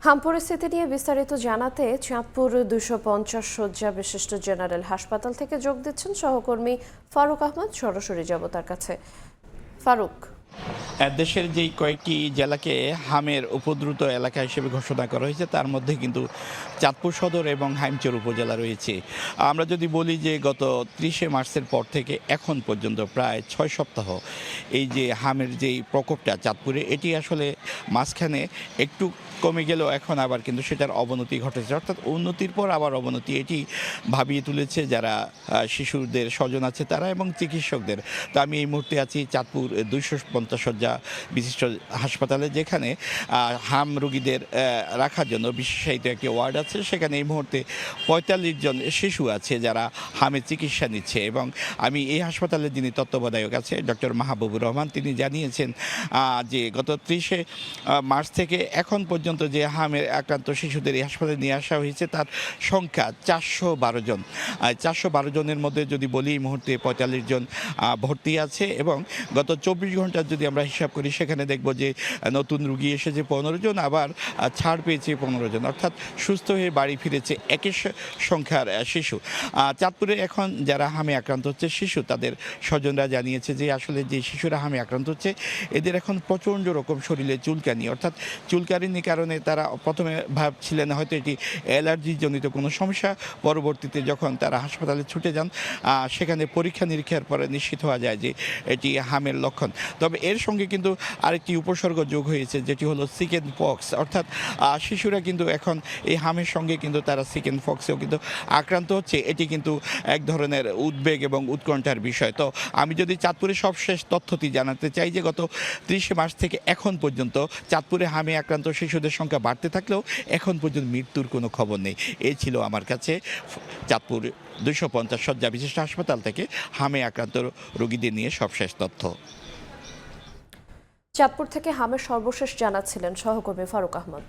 হাম পরিস্থিতি নিয়ে বিস্তারিত জানাতে চাঁদপুর 250 শয্যা বিশিষ্ট জেনারেল হাসপাতাল থেকে যোগ দিচ্ছেন সহকর্মী ফারুক আহমদ। সরাসরি যাব তার কাছে। ফারুক, দেশের যেই কয়েকটি জেলাকে হামের উপদ্রুত এলাকা হিসেবে ঘোষণা করা হয়েছে তার মধ্যে কিন্তু চাঁদপুর সদর এবং হাইমচর উপজেলা রয়েছে। আমরা যদি বলি যে গত 30শে মার্চের পর থেকে এখন পর্যন্ত প্রায় 6 সপ্তাহ এই যে হামের যেই প্রকোপটা চাঁদপুরে, এটি আসলে মাঝখানে একটু কমে গেলেও এখন আবার কিন্তু সেটার অবনতি ঘটেছে, অর্থাৎ উন্নতির পর আবার অবনতি। এটি ভাবিয়ে তুলেছে যারা শিশুদের স্বজন আছে তারা এবং চিকিৎসকদের। তো আমি এই মুহূর্তে আছি চাঁদপুর 250 শয্যা বিশিষ্ট হাসপাতালে, যেখানে হাম রোগীদের রাখার জন্য বিশেষায়িত একটি ওয়ার্ড আছে। সেখানে এই মুহূর্তে 45 জন শিশু আছে যারা হামের চিকিৎসা নিচ্ছে। এবং আমি এই হাসপাতালের যিনি তত্ত্বাবধায়ক আছে ডক্টর মাহবুবুর রহমান, তিনি জানিয়েছেন যে গত 30শে মার্চ থেকে এখন পর্যন্ত যে হামের আক্রান্ত শিশুদের এই হাসপাতালে নিয়ে আসা হয়েছে তার সংখ্যা 412 জন। 412 জনের মধ্যে যদি বলি এই মুহূর্তে 45 জন ভর্তি আছে এবং গত 24 ঘন্টার যদি আমরা হিসাব করি সেখানে দেখব যে নতুন রুগী এসেছে 15 জন, আবার ছাড় পেয়েছে 15 জন, অর্থাৎ সুস্থ হয়ে বাড়ি ফিরেছে একই সংখ্যার শিশু। চাঁদপুরে এখন যারা হামে আক্রান্ত হচ্ছে শিশু, তাদের স্বজনরা জানিয়েছে যে আসলে যে শিশুরা হামে আক্রান্ত হচ্ছে এদের এখন প্রচণ্ড রকম শরীরে চুলকানি, অর্থাৎ চুলকানির কারণে তারা প্রথমে ভাবছিলেন হয়তো এটি অ্যালার্জিজনিত কোনো সমস্যা। পরবর্তীতে যখন তারা হাসপাতালে ছুটে যান সেখানে পরীক্ষা নিরীক্ষার পরে নিশ্চিত হওয়া যায় যে এটি হামের লক্ষণ। তবে এর সঙ্গে কিন্তু আরেকটি উপসর্গ যোগ হয়েছে, যেটি হলো চিকেন পক্স, অর্থাৎ শিশুরা কিন্তু এখন এই হামের সঙ্গে কিন্তু তারা চিকেন পক্সেও কিন্তু আক্রান্ত হচ্ছে। এটি কিন্তু এক ধরনের উদ্বেগ এবং উৎকণ্ঠার বিষয়। তো আমি যদি চাঁদপুরের সবশেষ তথ্যটি জানাতে চাই যে গত 30শে মার্চ থেকে এখন পর্যন্ত চাঁদপুরে হামে আক্রান্ত শিশুদের সংখ্যা বাড়তে থাকলেও এখন পর্যন্ত মৃত্যুর কোনো খবর নেই। এই ছিল আমার কাছে চাঁদপুর 250 শয্যা বিশিষ্ট হাসপাতাল থেকে হামে আক্রান্ত রোগীদের নিয়ে সবশেষ তথ্য। চাঁদপুর থেকে হামের সর্বশেষ জানাচ্ছিলেন সহকর্মী ফারুক আহমদ।